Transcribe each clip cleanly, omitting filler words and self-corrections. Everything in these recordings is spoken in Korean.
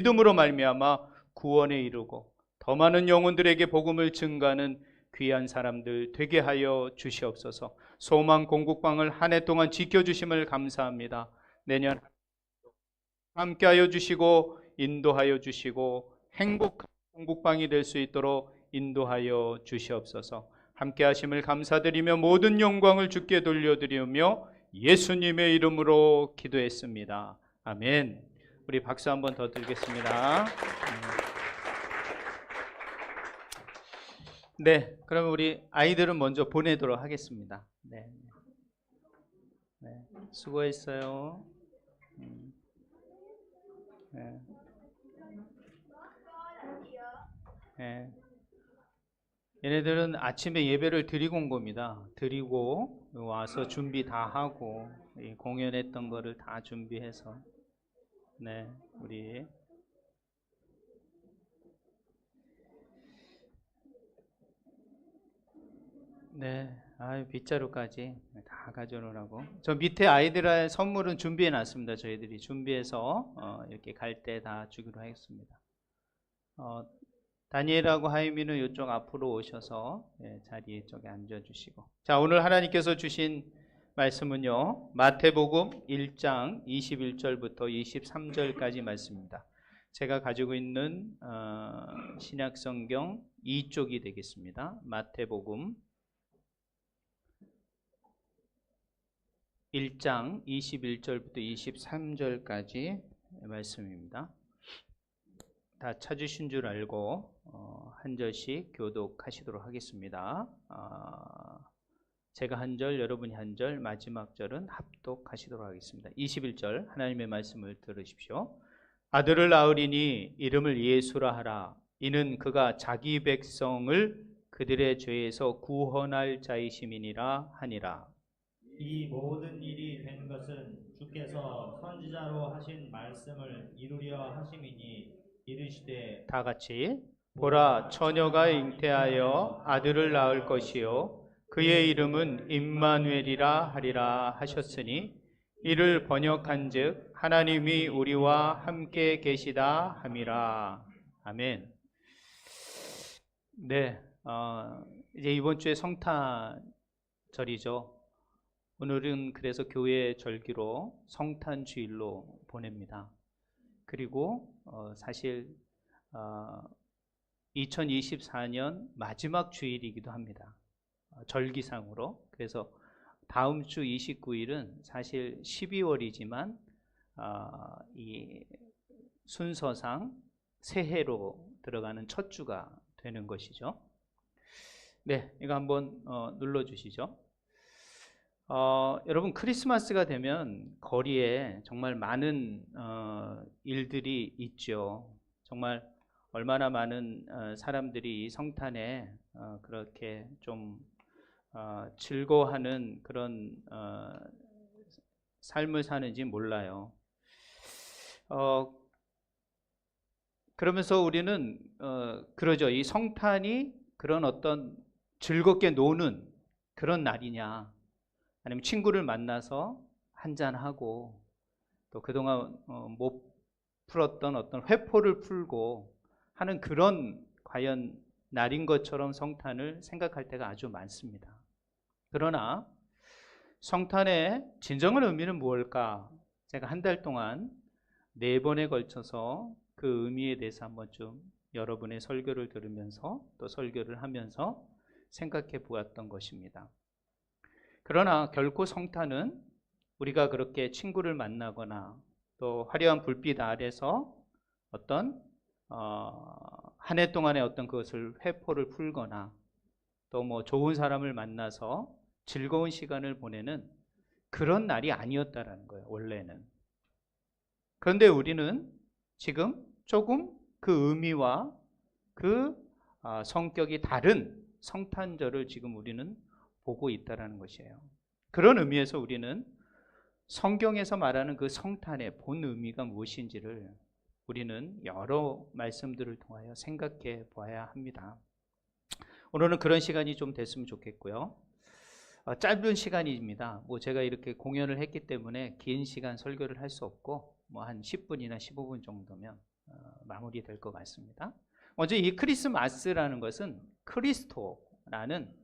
믿음으로 말미암아 구원에 이르고 더 많은 영혼들에게 복음을 증가하는 귀한 사람들 되게 하여 주시옵소서. 소망 공국방을 한 해 동안 지켜주심을 감사합니다. 내년 함께하여 주시고 인도하여 주시고 행복한 공국방이 될 수 있도록 인도하여 주시옵소서. 함께하심을 감사드리며 모든 영광을 주께 돌려드리며 예수님의 이름으로 기도했습니다. 아멘. 우리 박수 한번 더 드리겠습니다. 네, 그러면 우리 아이들은 먼저 보내도록 하겠습니다. 네, 네, 수고했어요. 네, 네. 얘네들은 아침에 예배를 드리고 온 겁니다. 드리고 와서 준비 다 하고 공연했던 거를 다 준비해서 네, 우리 네, 빗자루까지 다 가져오라고. 저 밑에 아이들의 선물은 준비해 놨습니다. 저희들이 준비해서 이렇게 갈 때 다 주기로 하겠습니다. 다니엘하고 하이미는 이쪽 앞으로 오셔서 자리 쪽에 앉아주시고. 자, 오늘 하나님께서 주신 말씀은요, 마태복음 1장 21절부터 23절까지 말씀입니다. 제가 가지고 있는 신약성경 2쪽이 되겠습니다. 마태복음 1장 21절부터 23절까지 말씀입니다. 다 찾으신 줄 알고 한 절씩 교독하시도록 하겠습니다. 제가 한 절, 여러분이 한 절, 마지막 절은 합독하시도록 하겠습니다. 21절 하나님의 말씀을 들으십시오. 아들을 낳으리니 이름을 예수라 하라. 이는 그가 자기 백성을 그들의 죄에서 구원할 자이심이니라 하니라. 이 모든 일이 된 것은 주께서 선지자로 하신 말씀을 이루려 하심이니 이르시되 다 같이 보라 처녀가 잉태하여 아들을 낳을 것이요 그의 이름은 임마누엘이라 하리라 하셨으니 이를 번역한즉 하나님이 우리와 함께 계시다 함이라. 아멘. 네, 이제 이번 주에 성탄절이죠. 오늘은 그래서 교회 절기로 성탄 주일로 보냅니다. 그리고 사실 2024년 마지막 주일이기도 합니다. 절기상으로. 그래서 다음 주 29일은 사실 12월이지만 이 순서상 새해로 들어가는 첫 주가 되는 것이죠. 네, 이거 한번 눌러주시죠. 여러분 크리스마스가 되면 거리에 정말 많은 일들이 있죠. 정말 얼마나 많은 사람들이 이 성탄에 그렇게 좀 즐거워하는 그런 삶을 사는지 몰라요. 그러면서 우리는 그러죠. 이 성탄이 그런 어떤 즐겁게 노는 그런 날이냐, 아니면 친구를 만나서 한잔하고 또 그동안 못 풀었던 어떤 회포를 풀고 하는 그런 과연 날인 것처럼 성탄을 생각할 때가 아주 많습니다. 그러나 성탄의 진정한 의미는 무엇일까? 제가 한 달 동안 4번에 걸쳐서 그 의미에 대해서 한번 좀 여러분의 설교를 들으면서 또 설교를 하면서 생각해 보았던 것입니다. 그러나 결코 성탄은 우리가 그렇게 친구를 만나거나 또 화려한 불빛 아래서 어떤 한 해 동안의 어떤 그것을 회포를 풀거나 또 뭐 좋은 사람을 만나서 즐거운 시간을 보내는 그런 날이 아니었다라는 거예요, 원래는. 그런데 우리는 지금 조금 그 의미와 그 성격이 다른 성탄절을 지금 우리는 보고 있다는 것이에요. 그런 의미에서 우리는 성경에서 말하는 그 성탄의 본 의미가 무엇인지를 우리는 여러 말씀들을 통하여 생각해 보아야 합니다. 오늘은 그런 시간이 좀 됐으면 좋겠고요. 짧은 시간입니다. 제가 이렇게 공연을 했기 때문에 긴 시간 설교를 할 수 없고 한 10분이나 15분 정도면 마무리될 것 같습니다. 먼저 이 크리스마스라는 것은 그리스도라는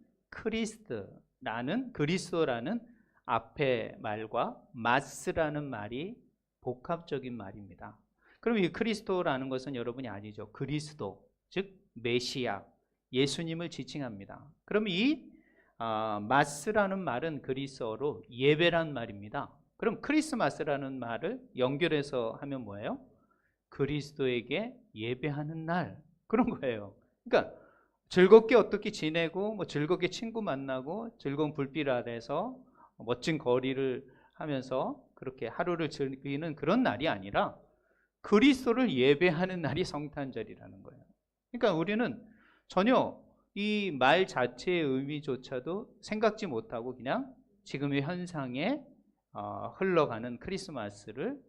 앞에 말과 마스라는 말이 복합적인 말입니다. 그럼 이 그리스도라는 것은 여러분이 아니죠. 그리스도, 즉 메시아, 예수님을 지칭합니다. 그럼 이 마스라는 말은 그리스어로 예배란 말입니다. 그럼 크리스마스라는 말을 연결해서 하면 뭐예요? 그리스도에게 예배하는 날, 그런 거예요. 그러니까 즐겁게 어떻게 지내고 뭐 즐겁게 친구 만나고 즐거운 불빛 아래서 멋진 거리를 하면서 그렇게 하루를 즐기는 그런 날이 아니라 그리스도를 예배하는 날이 성탄절이라는 거예요. 그러니까 우리는 전혀 이 말 자체의 의미조차도 생각지 못하고 그냥 지금의 현상에 흘러가는 크리스마스를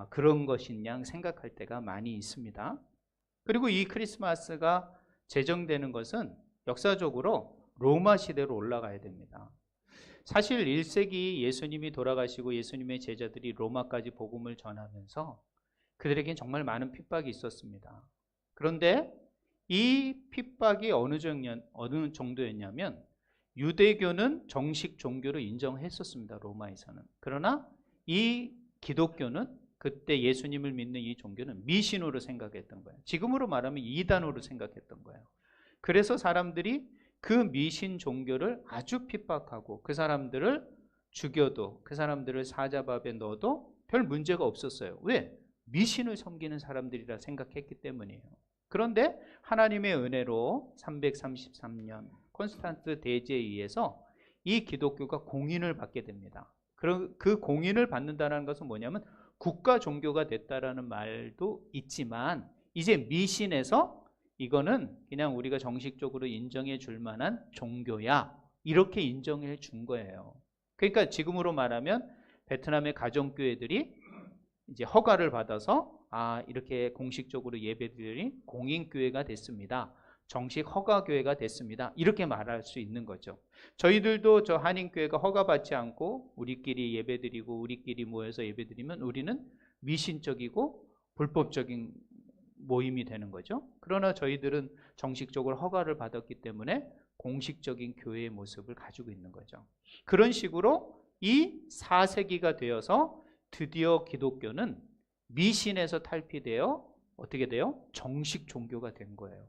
그런 것인 양 생각할 때가 많이 있습니다. 그리고 이 크리스마스가 제정되는 것은 역사적으로 로마 시대로 올라가야 됩니다. 사실 1세기 예수님이 돌아가시고 예수님의 제자들이 로마까지 복음을 전하면서 그들에겐 정말 많은 핍박이 있었습니다. 그런데 이 핍박이 어느 정도였냐면 유대교는 정식 종교로 인정했었습니다. 로마에서는. 그러나 이 기독교는 그때 예수님을 믿는 이 종교는 미신으로 생각했던 거예요. 지금으로 말하면 이단으로 생각했던 거예요. 그래서 사람들이 그 미신 종교를 아주 핍박하고 그 사람들을 죽여도 그 사람들을 사자밥에 넣어도 별 문제가 없었어요. 왜? 미신을 섬기는 사람들이라 생각했기 때문이에요. 그런데 하나님의 은혜로 333년 콘스탄스 대제에 의해서 이 기독교가 공인을 받게 됩니다. 그 공인을 받는다는 것은 뭐냐면 국가 종교가 됐다라는 말도 있지만 이제 미신에서 이거는 그냥 우리가 정식적으로 인정해 줄 만한 종교야, 이렇게 인정해 준 거예요. 그러니까 지금으로 말하면 베트남의 가정교회들이 이제 허가를 받아서 이렇게 공식적으로 예배드리니 공인교회가 됐습니다. 정식 허가교회가 됐습니다. 이렇게 말할 수 있는 거죠. 저희들도 저 한인교회가 허가받지 않고 우리끼리 예배드리고 우리끼리 모여서 예배드리면 우리는 미신적이고 불법적인 모임이 되는 거죠. 그러나 저희들은 정식적으로 허가를 받았기 때문에 공식적인 교회의 모습을 가지고 있는 거죠. 그런 식으로 이 4세기가 되어서 드디어 기독교는 미신에서 탈피되어 어떻게 돼요? 정식 종교가 된 거예요.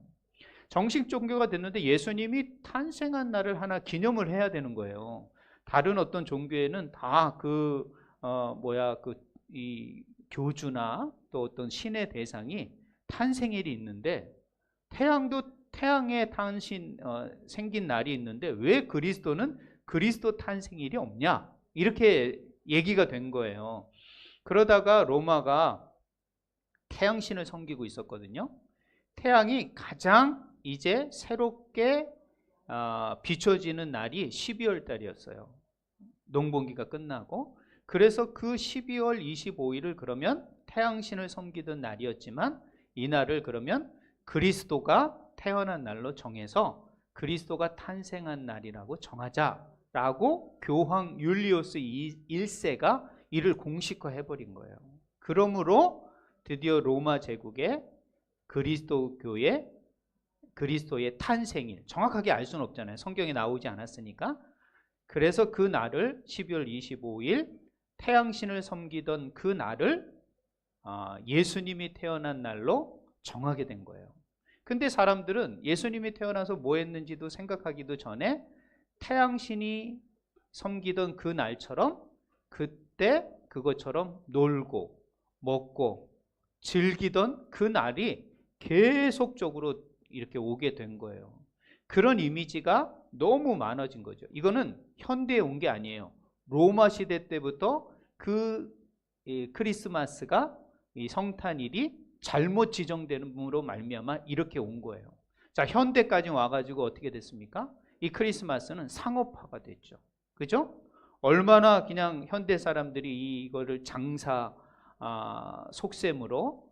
정식 종교가 됐는데 예수님이 탄생한 날을 하나 기념을 해야 되는 거예요. 다른 어떤 종교에는 다 이 교주나 또 어떤 신의 대상이 탄생일이 있는데 태양에 생긴 날이 있는데 왜 그리스도는 그리스도 탄생일이 없냐? 이렇게 얘기가 된 거예요. 그러다가 로마가 태양신을 섬기고 있었거든요. 태양이 가장 이제 새롭게 비춰지는 날이 12월 달이었어요. 농번기가 끝나고. 그래서 그 12월 25일을 그러면 태양신을 섬기던 날이었지만 이 날을 그러면 그리스도가 태어난 날로 정해서 그리스도가 탄생한 날이라고 정하자라고 교황 율리우스 1세가 이를 공식화해버린 거예요. 그러므로 드디어 로마 제국의 그리스도의 탄생일, 정확하게 알 수는 없잖아요. 성경에 나오지 않았으니까. 그래서 그 날을 12월 25일 태양신을 섬기던 그 날을 예수님이 태어난 날로 정하게 된 거예요. 근데 사람들은 예수님이 태어나서 뭐 했는지도 생각하기도 전에 태양신이 섬기던 그 날처럼 그때 그것처럼 놀고 먹고 즐기던 그 날이 계속적으로 이렇게 오게 된 거예요. 그런 이미지가 너무 많아진 거죠. 이거는 현대에 온 게 아니에요. 로마 시대 때부터 그 크리스마스가 이 성탄일이 잘못 지정됨으로 말미암아 이렇게 온 거예요. 자, 현대까지 와가지고 어떻게 됐습니까? 이 크리스마스는 상업화가 됐죠. 그죠? 얼마나 그냥 현대 사람들이 이거를 장사 속셈으로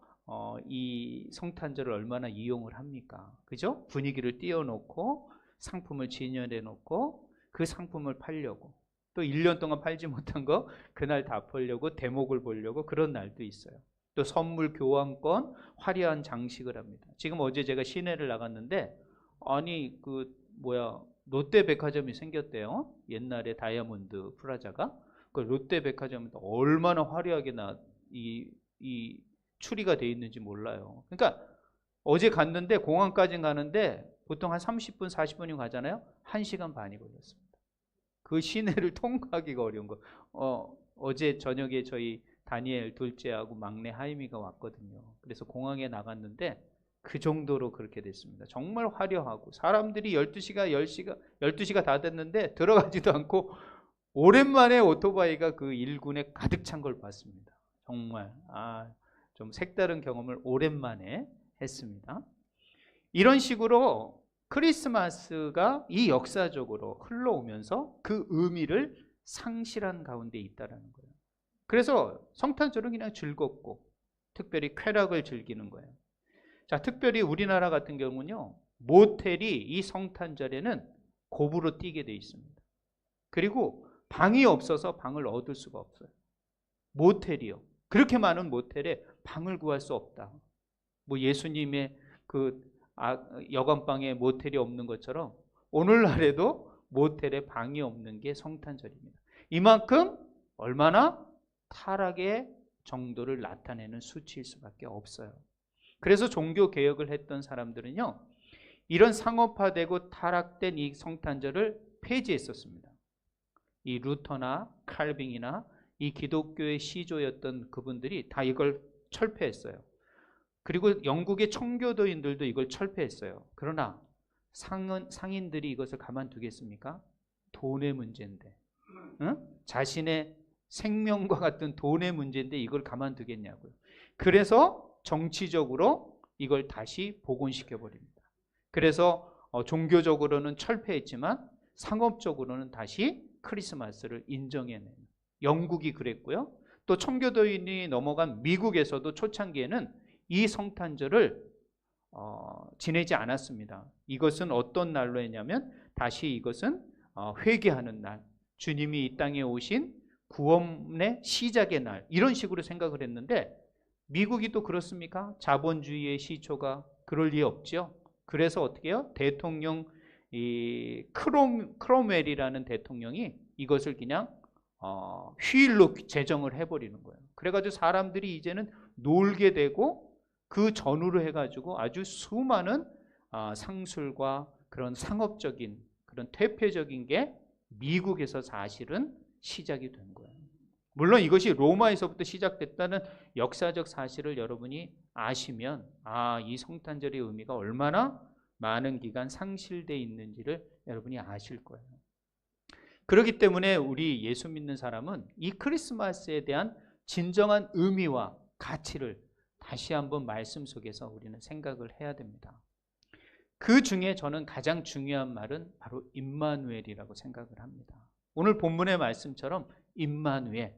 이 성탄절을 얼마나 이용을 합니까? 그죠? 분위기를 띄워놓고 상품을 진열해 놓고 그 상품을 팔려고, 또 1년 동안 팔지 못한 거 그날 다 팔려고 대목을 보려고 그런 날도 있어요. 또 선물 교환권, 화려한 장식을 합니다. 지금 어제 제가 시내를 나갔는데 아니 롯데백화점이 생겼대요. 옛날에 다이아몬드 프라자가. 그 롯데백화점은 얼마나 화려하게 이 추리가 돼 있는지 몰라요. 그러니까 어제 갔는데 공항까지 가는데 보통 한 30분, 40분이 가잖아요. 1시간 반이 걸렸습니다. 그 시내를 통과하기가 어려운 거. 어제 저녁에 저희 다니엘 둘째하고 막내 하임이가 왔거든요. 그래서 공항에 나갔는데 그 정도로 그렇게 됐습니다. 정말 화려하고 사람들이 12시가 다 됐는데 들어가지도 않고 오랜만에 오토바이가 그 일군에 가득 찬 걸 봤습니다. 정말 좀 색다른 경험을 오랜만에 했습니다. 이런 식으로 크리스마스가 이 역사적으로 흘러오면서 그 의미를 상실한 가운데 있다라는 거예요. 그래서 성탄절은 그냥 즐겁고 특별히 쾌락을 즐기는 거예요. 자, 특별히 우리나라 같은 경우는요, 모텔이 이 성탄절에는 고부로 뛰게 돼 있습니다. 그리고 방이 없어서 방을 얻을 수가 없어요. 모텔이요. 그렇게 많은 모텔에 방을 구할 수 없다. 뭐 예수님의 그 여관방에 모텔이 없는 것처럼 오늘날에도 모텔에 방이 없는 게 성탄절입니다. 이만큼 얼마나 타락의 정도를 나타내는 수치일 수밖에 없어요. 그래서 종교 개혁을 했던 사람들은요, 이런 상업화되고 타락된 이 성탄절을 폐지했었습니다. 이 루터나 칼빙이나 이 기독교의 시조였던 그분들이 다 이걸 철폐했어요. 그리고 영국의 청교도인들도 이걸 철폐했어요. 그러나 상인들이 이것을 가만두겠습니까? 돈의 문제인데, 자신의 생명과 같은 돈의 문제인데 이걸 가만두겠냐고요. 그래서 정치적으로 이걸 다시 복원시켜버립니다. 그래서 종교적으로는 철폐했지만 상업적으로는 다시 크리스마스를 인정해내는, 영국이 그랬고요. 또 청교도인이 넘어간 미국에서도 초창기에는 이 성탄절을 지내지 않았습니다. 이것은 어떤 날로 했냐면 다시 이것은 회개하는 날, 주님이 이 땅에 오신 구원의 시작의 날, 이런 식으로 생각을 했는데 미국이 또 그렇습니까? 자본주의의 시초가 그럴 리 없죠. 그래서 어떻게 해요? 대통령 이 크롬웰이라는 대통령이 이것을 그냥 휴일로 제정을 해버리는 거예요. 그래가지고 사람들이 이제는 놀게 되고 그 전후로 해가지고 아주 수많은 상술과 그런 상업적인 그런 퇴폐적인 게 미국에서 사실은 시작이 된 거예요. 물론 이것이 로마에서부터 시작됐다는 역사적 사실을 여러분이 아시면 이 성탄절의 의미가 얼마나 많은 기간 상실되어 있는지를 여러분이 아실 거예요. 그렇기 때문에 우리 예수 믿는 사람은 이 크리스마스에 대한 진정한 의미와 가치를 다시 한번 말씀 속에서 우리는 생각을 해야 됩니다. 그 중에 저는 가장 중요한 말은 바로 임마누엘이라고 생각을 합니다. 오늘 본문의 말씀처럼 임마누엘,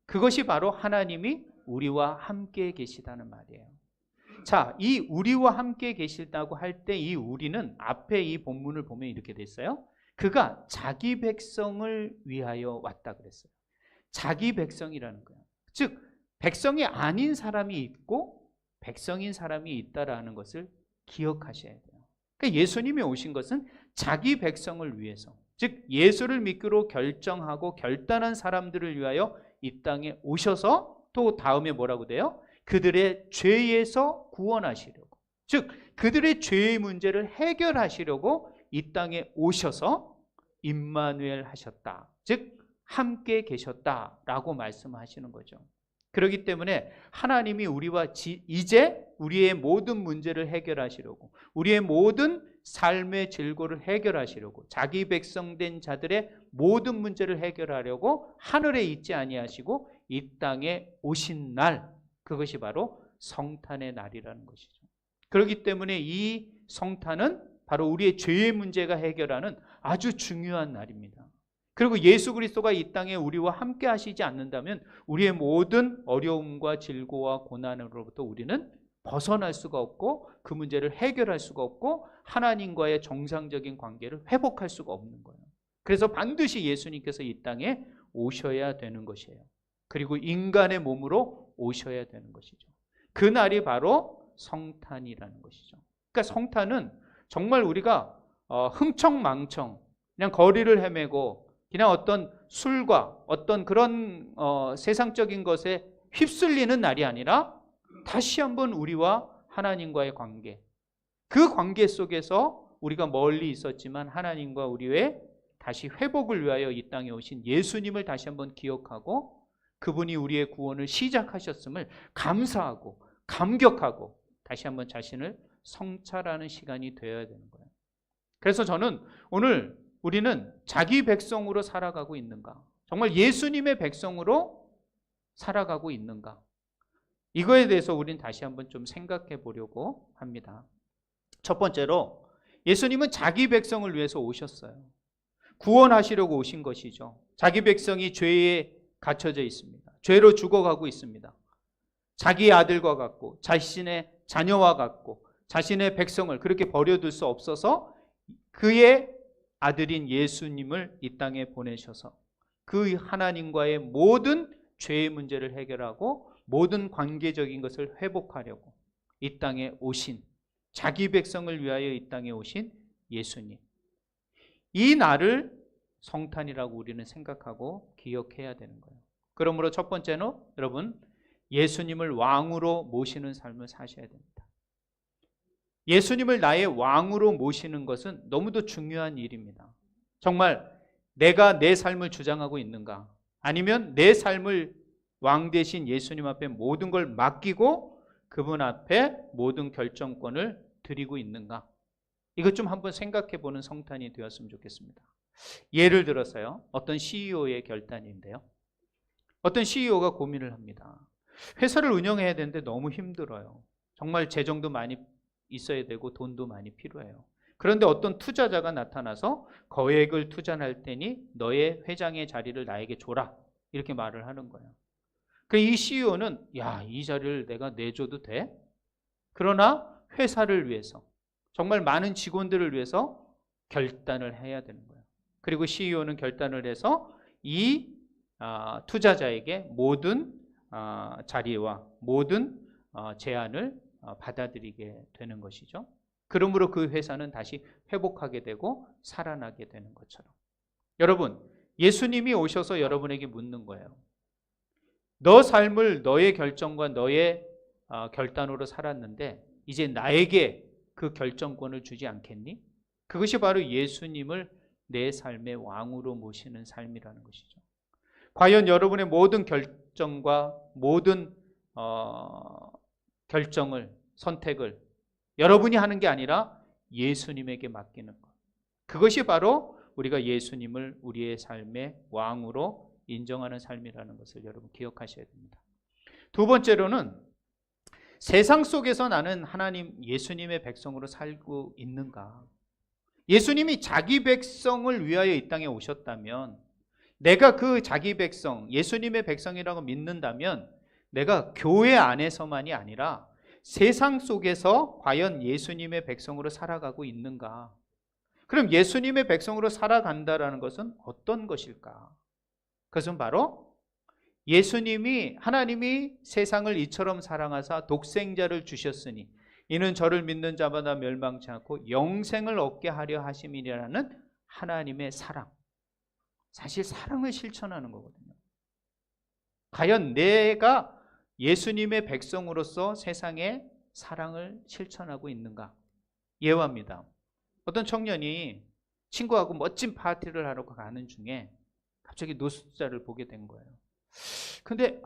그것이 바로 하나님이 우리와 함께 계시다는 말이에요. 자, 이 우리와 함께 계시다고 할 때 이 우리는 앞에 이 본문을 보면 이렇게 됐어요. 그가 자기 백성을 위하여 왔다 그랬어요. 자기 백성이라는 거예요. 즉 백성이 아닌 사람이 있고 백성인 사람이 있다라는 것을 기억하셔야 돼요. 그러니까 예수님이 오신 것은 자기 백성을 위해서, 즉 예수를 믿기로 결정하고 결단한 사람들을 위하여 이 땅에 오셔서 또 다음에 뭐라고 돼요? 그들의 죄에서 구원하시려고, 즉 그들의 죄의 문제를 해결하시려고 이 땅에 오셔서 임마누엘 하셨다, 즉 함께 계셨다라고 말씀하시는 거죠. 그렇기 때문에 하나님이 우리와 이제 우리의 모든 문제를 해결하시려고, 우리의 모든 삶의 질고를 해결하시려고, 자기 백성된 자들의 모든 문제를 해결하려고 하늘에 있지 아니하시고 이 땅에 오신 날, 그것이 바로 성탄의 날이라는 것이죠. 그렇기 때문에 이 성탄은 바로 우리의 죄의 문제가 해결하는 아주 중요한 날입니다. 그리고 예수 그리스도가 이 땅에 우리와 함께 하시지 않는다면 우리의 모든 어려움과 질고와 고난으로부터 우리는 벗어날 수가 없고 그 문제를 해결할 수가 없고 하나님과의 정상적인 관계를 회복할 수가 없는 거예요. 그래서 반드시 예수님께서 이 땅에 오셔야 되는 것이에요. 그리고 인간의 몸으로 오셔야 되는 것이죠. 그 날이 바로 성탄이라는 것이죠. 그러니까 성탄은 정말 우리가 흥청망청 그냥 거리를 헤매고 그냥 어떤 술과 어떤 그런 세상적인 것에 휩쓸리는 날이 아니라 다시 한번 우리와 하나님과의 관계, 그 관계 속에서 우리가 멀리 있었지만 하나님과 우리의 다시 회복을 위하여 이 땅에 오신 예수님을 다시 한번 기억하고 그분이 우리의 구원을 시작하셨음을 감사하고 감격하고 다시 한번 자신을 성찰하는 시간이 되어야 되는 거예요. 그래서 저는 오늘 우리는 자기 백성으로 살아가고 있는가? 정말 예수님의 백성으로 살아가고 있는가? 이거에 대해서 우리는 다시 한번 좀 생각해 보려고 합니다. 첫 번째로 예수님은 자기 백성을 위해서 오셨어요. 구원하시려고 오신 것이죠. 자기 백성이 죄에 갇혀져 있습니다. 죄로 죽어가고 있습니다. 자기의 아들과 같고 자신의 자녀와 같고 자신의 백성을 그렇게 버려둘 수 없어서 그의 아들인 예수님을 이 땅에 보내셔서 그 하나님과의 모든 죄의 문제를 해결하고 모든 관계적인 것을 회복하려고 이 땅에 오신 자기 백성을 위하여 이 땅에 오신 예수님. 이 날을 성탄이라고 우리는 생각하고 기억해야 되는 거예요. 그러므로 첫 번째는 여러분 예수님을 왕으로 모시는 삶을 사셔야 됩니다. 예수님을 나의 왕으로 모시는 것은 너무도 중요한 일입니다. 정말 내가 내 삶을 주장하고 있는가? 아니면 내 삶을 왕 대신 예수님 앞에 모든 걸 맡기고 그분 앞에 모든 결정권을 드리고 있는가? 이것 좀 한번 생각해 보는 성탄이 되었으면 좋겠습니다. 예를 들어서요. 어떤 CEO의 결단인데요. 어떤 CEO가 고민을 합니다. 회사를 운영해야 되는데 너무 힘들어요. 정말 재정도 많이 있어야 되고 돈도 많이 필요해요. 그런데 어떤 투자자가 나타나서 거액을 투자할 테니 너의 회장의 자리를 나에게 줘라. 이렇게 말을 하는 거예요. 이 CEO는 야, 이 자리를 내가 내줘도 돼? 그러나 회사를 위해서 정말 많은 직원들을 위해서 결단을 해야 되는 거예요. 그리고 CEO는 결단을 해서 이 투자자에게 모든 자리와 모든 제안을 받아들이게 되는 것이죠. 그러므로 그 회사는 다시 회복하게 되고 살아나게 되는 것처럼. 여러분, 예수님이 오셔서 여러분에게 묻는 거예요. 너 삶을 너의 결정과 너의 결단으로 살았는데 이제 나에게 그 결정권을 주지 않겠니? 그것이 바로 예수님을 내 삶의 왕으로 모시는 삶이라는 것이죠. 과연 여러분의 모든 결정과 모든 결정을, 선택을 여러분이 하는 게 아니라 예수님에게 맡기는 것. 그것이 바로 우리가 예수님을 우리의 삶의 왕으로 인정하는 삶이라는 것을 여러분 기억하셔야 됩니다. 두 번째로는 세상 속에서 나는 하나님 예수님의 백성으로 살고 있는가? 예수님이 자기 백성을 위하여 이 땅에 오셨다면 내가 그 자기 백성, 예수님의 백성이라고 믿는다면 내가 교회 안에서만이 아니라 세상 속에서 과연 예수님의 백성으로 살아가고 있는가? 그럼 예수님의 백성으로 살아간다라는 것은 어떤 것일까? 그것은 바로 예수님이 하나님이 세상을 이처럼 사랑하사 독생자를 주셨으니 이는 저를 믿는 자마다 멸망치 않고 영생을 얻게 하려 하심이라는 하나님의 사랑. 사실 사랑을 실천하는 거거든요. 과연 내가 예수님의 백성으로서 세상에 사랑을 실천하고 있는가? 예화입니다. 어떤 청년이 친구하고 멋진 파티를 하러 가는 중에 갑자기 노숙자를 보게 된 거예요. 근데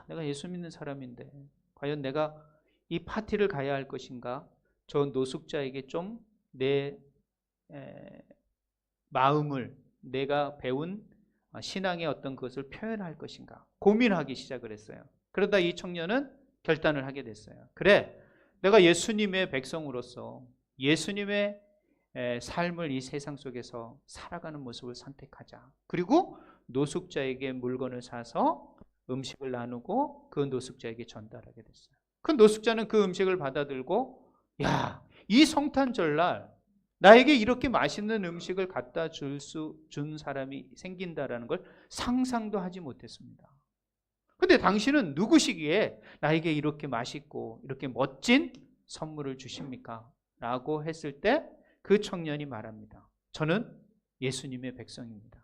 내가 예수 믿는 사람인데 과연 내가 이 파티를 가야 할 것인가? 저 노숙자에게 좀 내 마음을 내가 배운 신앙의 어떤 것을 표현할 것인가? 고민하기 시작을 했어요. 그러다 이 청년은 결단을 하게 됐어요. 그래, 내가 예수님의 백성으로서 예수님의 삶을 이 세상 속에서 살아가는 모습을 선택하자. 그리고 노숙자에게 물건을 사서 음식을 나누고 그 노숙자에게 전달하게 됐어요. 그 노숙자는 그 음식을 받아들고 야, 이 성탄절날 나에게 이렇게 맛있는 음식을 갖다 준 사람이 생긴다라는 걸 상상도 하지 못했습니다. 근데 당신은 누구시기에 나에게 이렇게 맛있고 이렇게 멋진 선물을 주십니까? 라고 했을 때 그 청년이 말합니다. 저는 예수님의 백성입니다.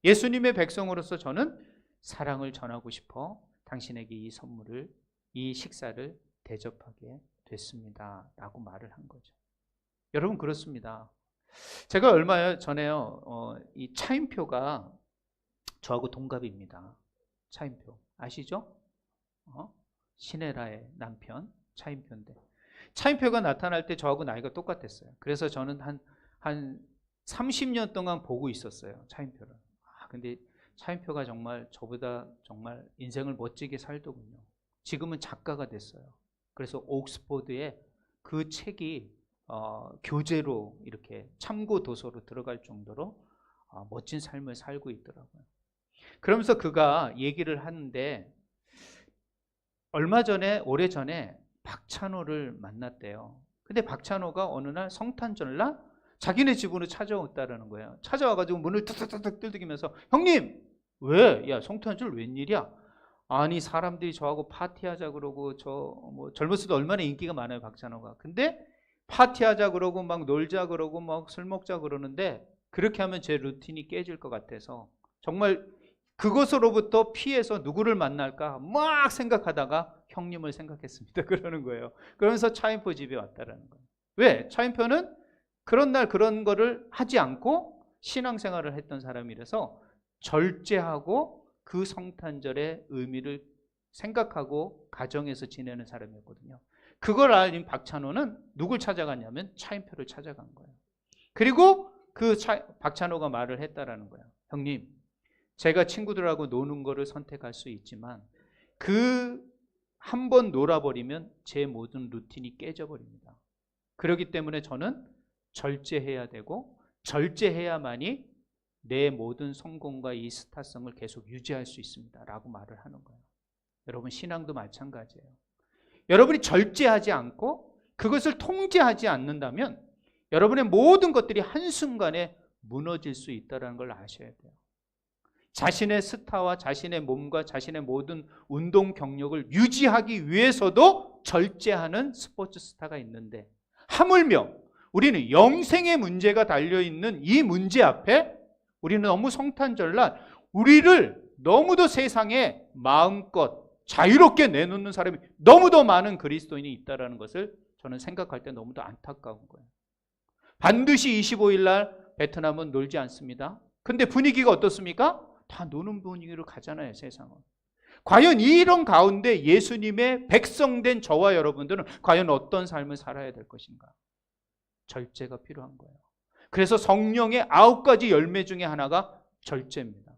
예수님의 백성으로서 저는 사랑을 전하고 싶어 당신에게 이 선물을, 이 식사를 대접하게 됐습니다. 라고 말을 한 거죠. 여러분, 그렇습니다. 제가 얼마 전에요, 이 차인표가 저하고 동갑입니다. 차인표 아시죠? 신혜라의 남편 차인표인데, 차인표가 나타날 때 저하고 나이가 똑같았어요. 그래서 저는 한 30년 동안 보고 있었어요, 차인표를. 근데 차인표가 정말 저보다 정말 인생을 멋지게 살더군요. 지금은 작가가 됐어요. 그래서 옥스퍼드에 그 책이 교재로 이렇게 참고 도서로 들어갈 정도로 멋진 삶을 살고 있더라고요. 그러면서 그가 얘기를 하는데, 얼마 전에, 오래전에 박찬호를 만났대요. 근데 박찬호가 어느 날 성탄절날 자기네 집으로 찾아왔다는 거예요. 찾아와가지고 문을 툭툭툭 두드리면서, 형님, 왜? 야, 성탄절 웬일이야? 아니, 사람들이 저하고 파티하자 그러고, 젊었을 때 얼마나 인기가 많아요, 박찬호가. 근데 파티하자 그러고 막 놀자 그러고 막 술 먹자 그러는데, 그렇게 하면 제 루틴이 깨질 것 같아서 정말 그것으로부터 피해서 누구를 만날까 막 생각하다가 형님을 생각했습니다. 그러는 거예요. 그러면서 차인표 집에 왔다라는 거예요. 왜? 차인표는 그런 날 그런 거를 하지 않고 신앙생활을 했던 사람이라서 절제하고 그 성탄절의 의미를 생각하고 가정에서 지내는 사람이었거든요. 그걸 알린 박찬호는 누굴 찾아갔냐면 차인표를 찾아간 거예요. 그리고 박찬호가 말을 했다라는 거예요. 형님, 제가 친구들하고 노는 거를 선택할 수 있지만 한 번 놀아버리면 제 모든 루틴이 깨져버립니다. 그렇기 때문에 저는 절제해야 되고, 절제해야만이 내 모든 성공과 이 스타성을 계속 유지할 수 있습니다. 라고 말을 하는 거예요. 여러분, 신앙도 마찬가지예요. 여러분이 절제하지 않고 그것을 통제하지 않는다면 여러분의 모든 것들이 한순간에 무너질 수 있다는 걸 아셔야 돼요. 자신의 스타와 자신의 몸과 자신의 모든 운동 경력을 유지하기 위해서도 절제하는 스포츠 스타가 있는데, 하물며 우리는 영생의 문제가 달려있는 이 문제 앞에 우리는 너무 성탄절날 우리를 너무도 세상에 마음껏 자유롭게 내놓는 사람이 너무도 많은 그리스도인이 있다는 것을 저는 생각할 때 너무도 안타까운 거예요. 반드시 25일 날 베트남은 놀지 않습니다. 근데 분위기가 어떻습니까? 다 노는 분위기로 가잖아요, 세상은. 과연 이런 가운데 예수님의 백성된 저와 여러분들은 과연 어떤 삶을 살아야 될 것인가? 절제가 필요한 거예요. 그래서 성령의 9가지 열매 중에 하나가 절제입니다.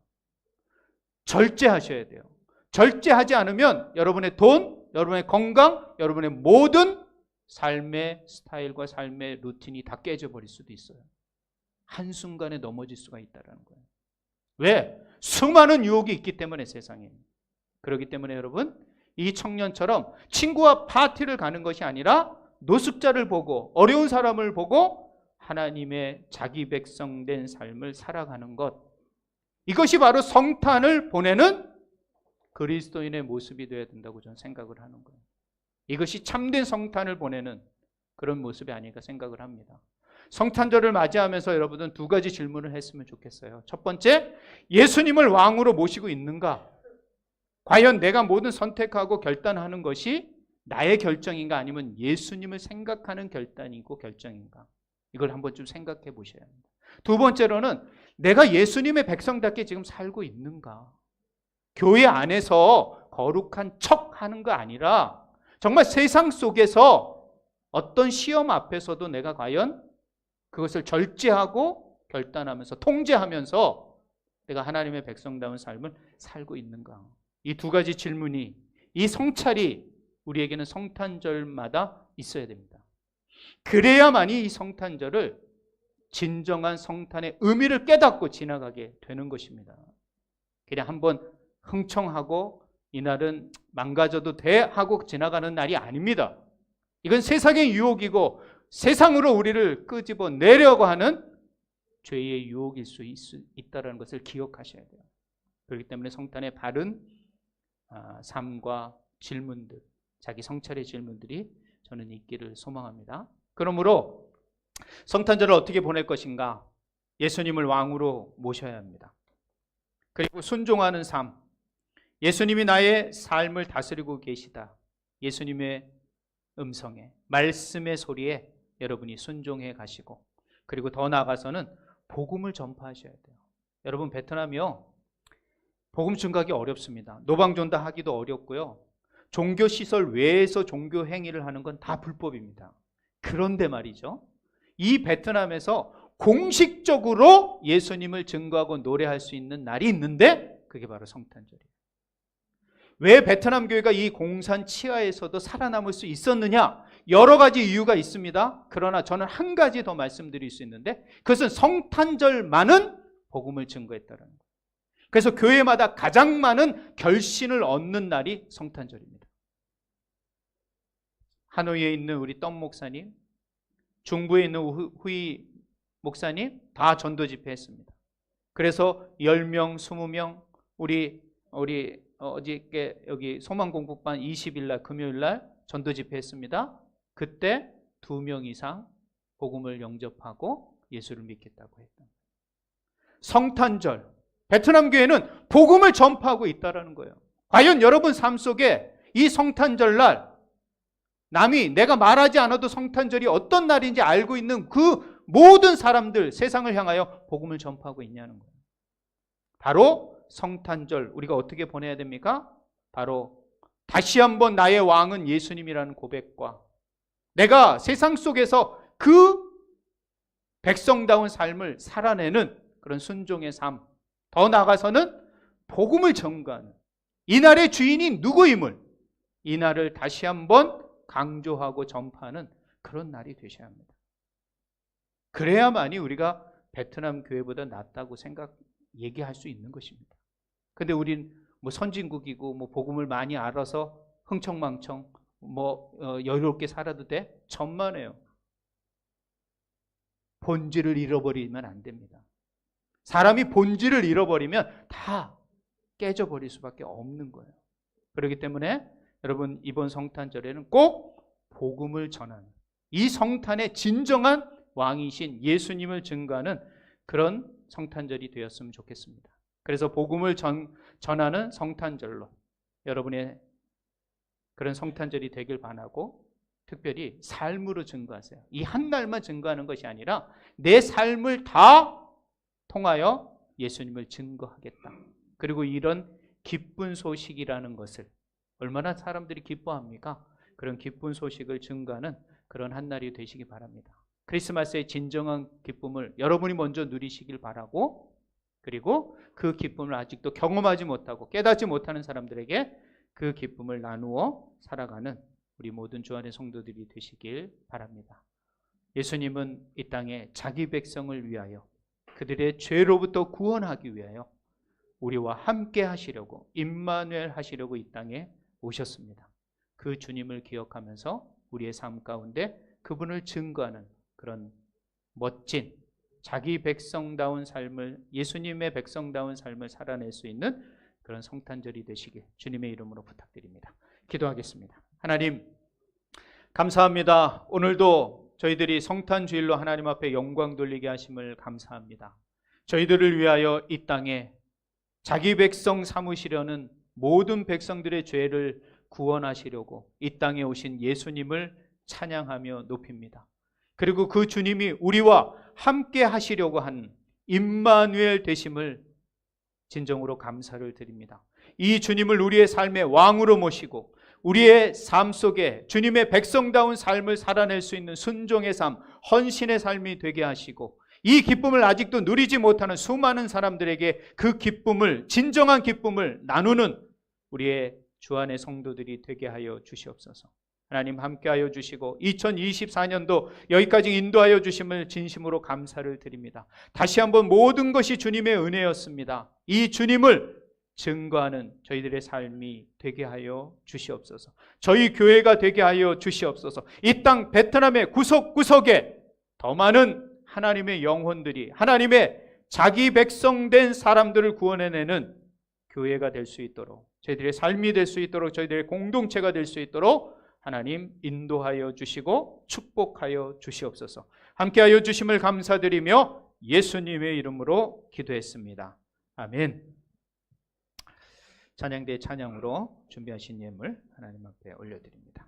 절제하셔야 돼요. 절제하지 않으면 여러분의 돈, 여러분의 건강, 여러분의 모든 삶의 스타일과 삶의 루틴이 다 깨져버릴 수도 있어요. 한순간에 넘어질 수가 있다는 거예요. 왜? 수많은 유혹이 있기 때문에, 세상에. 그렇기 때문에 여러분, 이 청년처럼 친구와 파티를 가는 것이 아니라 노숙자를 보고 어려운 사람을 보고 하나님의 자기 백성된 삶을 살아가는 것, 이것이 바로 성탄을 보내는 그리스도인의 모습이 되어야 된다고 저는 생각을 하는 거예요. 이것이 참된 성탄을 보내는 그런 모습이 아닐까 생각을 합니다. 성탄절을 맞이하면서 여러분은 2가지 질문을 했으면 좋겠어요. 첫 번째, 예수님을 왕으로 모시고 있는가? 과연 내가 모든 선택하고 결단하는 것이 나의 결정인가, 아니면 예수님을 생각하는 결단이고 결정인가? 이걸 한번 좀 생각해 보셔야 합니다. 2번째로는 내가 예수님의 백성답게 지금 살고 있는가? 교회 안에서 거룩한 척 하는 거 아니라 정말 세상 속에서 어떤 시험 앞에서도 내가 과연 그것을 절제하고 결단하면서 통제하면서 내가 하나님의 백성다운 삶을 살고 있는가? 이 2가지 질문이, 이 성찰이 우리에게는 성탄절마다 있어야 됩니다. 그래야만이 이 성탄절을 진정한 성탄의 의미를 깨닫고 지나가게 되는 것입니다. 그냥 한번 흥청하고 이날은 망가져도 돼 하고 지나가는 날이 아닙니다. 이건 세상의 유혹이고 세상으로 우리를 끄집어 내려고 하는 죄의 유혹일 수 있다는 것을 기억하셔야 돼요. 그렇기 때문에 성탄의 바른 삶과 질문들, 자기 성찰의 질문들이 저는 있기를 소망합니다. 그러므로 성탄절을 어떻게 보낼 것인가? 예수님을 왕으로 모셔야 합니다. 그리고 순종하는 삶, 예수님이 나의 삶을 다스리고 계시다. 예수님의 음성에, 말씀의 소리에 여러분이 순종해 가시고, 그리고 더 나아가서는 복음을 전파하셔야 돼요. 여러분, 베트남이요, 복음 증가하기 어렵습니다. 노방전도 하기도 어렵고요, 종교시설 외에서 종교 행위를 하는 건 다 불법입니다. 그런데 말이죠, 이 베트남에서 공식적으로 예수님을 증거하고 노래할 수 있는 날이 있는데 그게 바로 성탄절이에요. 왜 베트남 교회가 이 공산 치하에서도 살아남을 수 있었느냐? 여러 가지 이유가 있습니다. 그러나 저는 한 가지 더 말씀드릴 수 있는데, 그것은 성탄절만은 복음을 증거했다는 거예요. 그래서 교회마다 가장 많은 결신을 얻는 날이 성탄절입니다. 하노이에 있는 우리 떤 목사님, 중부에 있는 후이 목사님 다 전도 집회했습니다. 그래서 10명, 20명, 우리 어저께 여기 소망공복반 20일 날 금요일 날 전도 집회했습니다. 그때 2명 이상 복음을 영접하고 예수를 믿겠다고 했다. 성탄절, 베트남 교회는 복음을 전파하고 있다는 거예요. 과연 여러분 삶 속에 이 성탄절 날 남이 내가 말하지 않아도 성탄절이 어떤 날인지 알고 있는 그 모든 사람들, 세상을 향하여 복음을 전파하고 있냐는 거예요. 바로 성탄절 우리가 어떻게 보내야 됩니까? 바로 다시 한번 나의 왕은 예수님이라는 고백과 내가 세상 속에서 그 백성다운 삶을 살아내는 그런 순종의 삶, 더 나아가서는 복음을 전가하는, 이날의 주인이 누구임을 이날을 다시 한번 강조하고 전파하는 그런 날이 되셔야 합니다. 그래야만이 우리가 베트남 교회보다 낫다고 얘기할 수 있는 것입니다. 근데 우린 뭐 선진국이고 뭐 복음을 많이 알아서 흥청망청 여유롭게 살아도 돼? 천만에요. 본질을 잃어버리면 안 됩니다. 사람이 본질을 잃어버리면 다 깨져버릴 수밖에 없는 거예요. 그렇기 때문에 여러분, 이번 성탄절에는 꼭 복음을 전하는, 이 성탄의 진정한 왕이신 예수님을 증거하는 그런 성탄절이 되었으면 좋겠습니다. 그래서 복음을 전하는 성탄절로 여러분의 그런 성탄절이 되길 바라고, 특별히 삶으로 증거하세요. 이 한 날만 증거하는 것이 아니라 내 삶을 다 통하여 예수님을 증거하겠다. 그리고 이런 기쁜 소식이라는 것을 얼마나 사람들이 기뻐합니까? 그런 기쁜 소식을 증거하는 그런 한 날이 되시기 바랍니다. 크리스마스의 진정한 기쁨을 여러분이 먼저 누리시길 바라고, 그리고 그 기쁨을 아직도 경험하지 못하고 깨닫지 못하는 사람들에게 그 기쁨을 나누어 살아가는 우리 모든 주 안의 성도들이 되시길 바랍니다. 예수님은 이 땅에 자기 백성을 위하여, 그들의 죄로부터 구원하기 위하여 우리와 함께 하시려고, 임마누엘 하시려고 이 땅에 오셨습니다. 그 주님을 기억하면서 우리의 삶 가운데 그분을 증거하는 그런 멋진 자기 백성다운 삶을, 예수님의 백성다운 삶을 살아낼 수 있는 그런 성탄절이 되시길 주님의 이름으로 부탁드립니다. 기도하겠습니다. 하나님, 감사합니다. 오늘도 저희들이 성탄주일로 하나님 앞에 영광 돌리게 하심을 감사합니다. 저희들을 위하여 이 땅에 자기 백성 삼으시려는 모든 백성들의 죄를 구원하시려고 이 땅에 오신 예수님을 찬양하며 높입니다. 그리고 그 주님이 우리와 함께 하시려고 한 임마누엘 되심을 진정으로 감사를 드립니다. 이 주님을 우리의 삶의 왕으로 모시고 우리의 삶 속에 주님의 백성다운 삶을 살아낼 수 있는 순종의 삶, 헌신의 삶이 되게 하시고, 이 기쁨을 아직도 누리지 못하는 수많은 사람들에게 그 기쁨을, 진정한 기쁨을 나누는 우리의 주 안의 성도들이 되게 하여 주시옵소서. 하나님 함께하여 주시고 2024년도 여기까지 인도하여 주심을 진심으로 감사를 드립니다. 다시 한번 모든 것이 주님의 은혜였습니다. 이 주님을 증거하는 저희들의 삶이 되게 하여 주시옵소서. 저희 교회가 되게 하여 주시옵소서. 이 땅 베트남의 구석구석에 더 많은 하나님의 영혼들이, 하나님의 자기 백성된 사람들을 구원해내는 교회가 될 수 있도록 저희들의 삶이 될 수 있도록, 저희들의 공동체가 될 수 있도록 하나님 인도하여 주시고 축복하여 주시옵소서. 함께하여 주심을 감사드리며 예수님의 이름으로 기도했습니다. 아멘. 찬양대 찬양으로 준비하신 예물 하나님 앞에 올려드립니다.